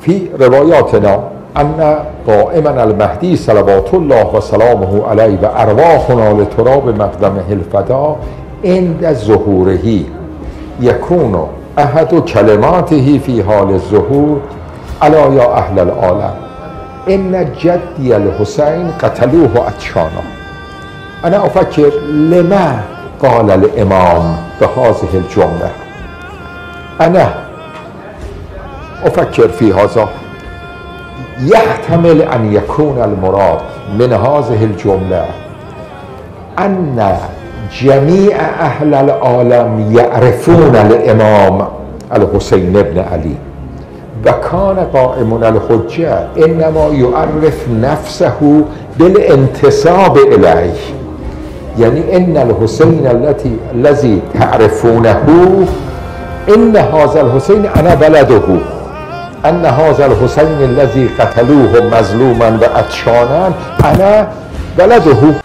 في رواياتنا أن قائما المهدي صلوات الله وسلامه عليه وأرواحنا لتراب مقدمه الفداء عند ظهوره يكون أحد كلماته في حال الظهور: ألا يا أهل العالم إن جدي الحسين قتلوه عطشانا. أنا أفكر لما قال الإمام بهذه الجملة؟ أنا أفكر في هذا. يحتمل أن يكون المراد من هذه الجملة أن جميع أهل العالم يعرفون الإمام الحسين بن علي، وكان قائم الحجة إنما يعرف نفسه بالانتساب إليه، يعني إن الحسين الذي تعرفونه إن هذا الحسين أنا بلده، أن هذا الحسين الذي قتلوه مظلوما وعطشانا أنا بلده.